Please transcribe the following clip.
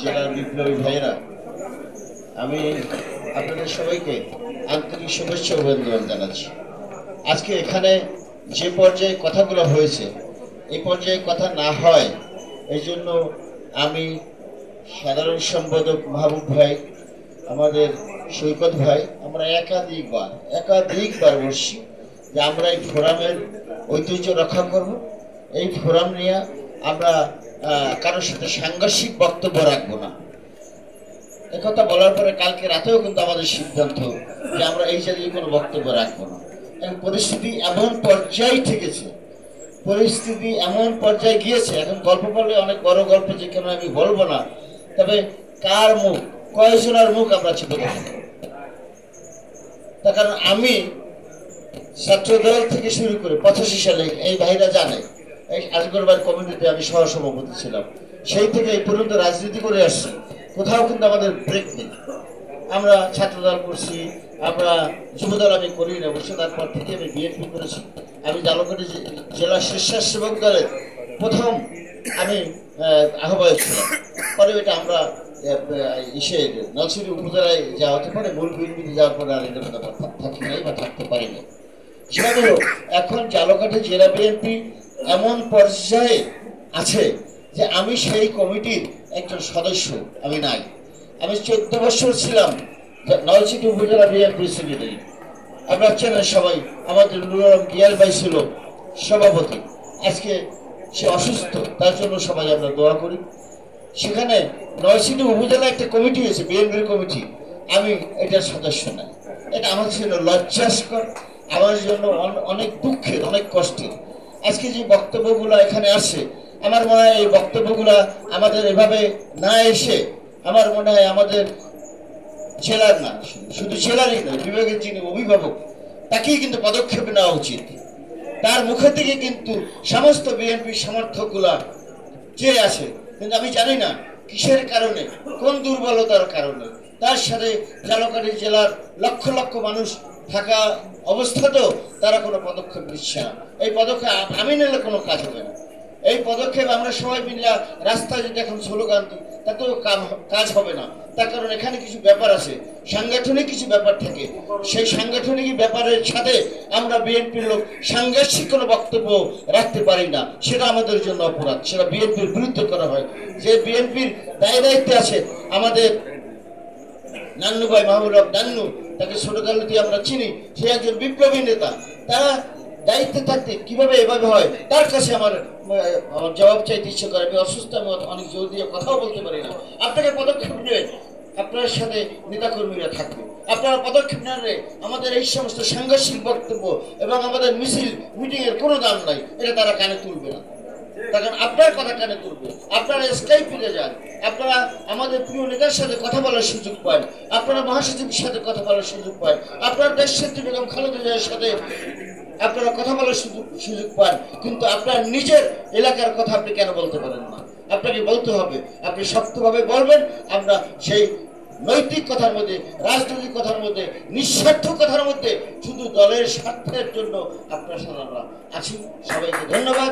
জেলার বিপ্লবী ভাইয়েরা, আমি আপনাদের সবাইকে আন্তরিক শুভেচ্ছা ও অভিনন্দন জানাচ্ছি। আজকে এখানে যে পর্যায়ে কথাগুলো হয়েছে, এই পর্যায়ে কথা না হয় এই জন্য আমি সাধারণ সম্পাদক মাহবুব ভাই, আমাদের সৈকত ভাই, আমরা একাধিকবার বলছি যে আমরা এই ফোরামের ঐতিহ্য রক্ষা করব। এই ফোরাম নিয়ে আমরা কারোর সাথে সাংঘর্ষিক বক্তব্য রাখবো না। একথা বলার পরে কালকে রাতেও কিন্তু আমাদের সিদ্ধান্ত যে আমরা এই জায়গায় কোনো বক্তব্য রাখবো না। এবং পরিস্থিতি এমন পর্যায়ে ঠেকেছে, পরিস্থিতি এমন পর্যায়ে গিয়েছে, এখন গল্প বললে অনেক বড় গল্প, যেখানে আমি বলবো না, তবে কার মুখ, কয়জনের মুখ আমরা চেপে থাকবো। তার কারণ আমি ছাত্রদল থেকে শুরু করে 85 সালে, এই ভাইরা জানে, এই আজগরবার কমিটিতে আমি সহসভাপতি ছিলাম, সেই থেকে এই পর্যন্ত রাজনীতি করে আসছি। কোথাও কিন্তু আমাদের ব্রেক নেই। আমরা ছাত্রদল করছি, আমরা যুবদল আমি করি না, অবশ্য তারপর থেকে আমি বিএনপি করেছি। আমি জালকাঠি জেলা স্বেচ্ছাসেবক দলের প্রথম আমি আহ্বায়ক ছিলাম। পরে এটা আমরা নলছিটি উপজেলায় যাওয়া হতে পারে, মূল বিএনপিতে যাওয়ার পরে আর এটা থাকি নাই বা থাকতে পারি না। যেভাবে হোক, এখন জালকাঠি জেলা বিএনপি এমন পর্যায়ে আছে যে আমি সেই কমিটির একজন সদস্য আমি নাই। আমি 14 বছর ছিলাম নলছিটি উপজেলা বিএনপি সেক্রেটারি। আপনার চেনেন সবাই, আমাদের নুরুল গিয়াল ভাই ছিল সভাপতি। আজকে সে অসুস্থ, তার জন্য সবাই আমরা দোয়া করি। সেখানে নলছিটি উপজেলা একটা কমিটি হয়েছে, বিএনপির কমিটি, আমি এটার সদস্য নাই। এটা আমার ছিল লজ্জাস্কর, আমার জন্য অনেক দুঃখের, অনেক কষ্টের। আজকে যে বক্তব্যগুলো এখানে আসে, আমার মনে হয় এই বক্তব্যগুলো আমাদের এভাবে না এসে, আমার মনে হয় আমাদের জেলার না, শুধু জেলারই নয়, বিভাগের যিনি অভিভাবক, তাকেই কিন্তু পদক্ষেপ নেওয়া উচিত। তার মুখে থেকে কিন্তু সমস্ত বিএনপির সমর্থকগুলা চেয়ে আসে, কিন্তু আমি জানি না কিসের কারণে, কোন দুর্বলতার কারণে। তার সাথে জালকাঠি জেলার লক্ষ লক্ষ মানুষ থাকা অবস্থাতেও তারা কোনো পদক্ষেপ নিচ্ছে না। এই পদক্ষেপ আমি নিলে কোনো কাজ হবে না। এই পদক্ষেপ আমরা সবাই মিলে রাস্তায় যদি এখন স্লোগান দিই, তাতেও কাজ হবে না। তার কারণ এখানে কিছু ব্যাপার আছে, সাংগঠনিক কিছু ব্যাপার থাকে। সেই সাংগঠনিক ব্যাপারের সাথে আমরা বিএনপির লোক সাংঘর্ষিক কোনো বক্তব্য রাখতে পারি না, সেটা আমাদের জন্য অপরাধ। সেটা বিএনপির বিরুদ্ধে করা হয়। যে বিএনপির দায়িত্বে আছে আমাদের নান্নু ভাই, মাহবুব নান্নু, তাকে ছোটকাল দিয়ে আমরা চিনি, সে একজন বিপ্লবী নেতা। তারা দায়িত্বে থাকতে কিভাবে এভাবে হয়, তার কাছে আমার জবাব চাইতে ইচ্ছে করে। আমি অসুস্থ, আমি অনেক জোর দিয়ে কথাও বলতে পারি না। আপনাকে পদক্ষেপ নেবেন, আপনার সাথে নেতাকর্মীরা থাকবে। আপনারা পদক্ষেপ নেবে, আমাদের এই সমস্ত সাংঘর্ষিক বক্তব্য এবং আমাদের মিছিল মিটিংয়ের কোনো দাম নাই, এটা তারা কানে তুলবে না। তখন আপনার কথা কানে তুলবে। আপনারা স্কাইপে যান, আপনারা আমাদের প্রিয় নেতার সাথে কথা বলার সুযোগ পান, আপনারা মহাসচিবের সাথে কথা বলার সুযোগ পান, আপনার দেশনেত্রী বেগম খালেদা জিয়ার সাথে আপনারা কথা বলার সুযোগ পান, কিন্তু আপনার নিজের এলাকার কথা আপনি কেন বলতে পারেন না? আপনাকে বলতে হবে, আপনি শক্তভাবে বলবেন। আমরা সেই নৈতিক কথার মধ্যে, রাজনৈতিক কথার মধ্যে, নিঃস্বার্থ কথার মধ্যে, শুধু দলের স্বার্থের জন্য আপনার সাথে আমরা আছি। সবাইকে ধন্যবাদ।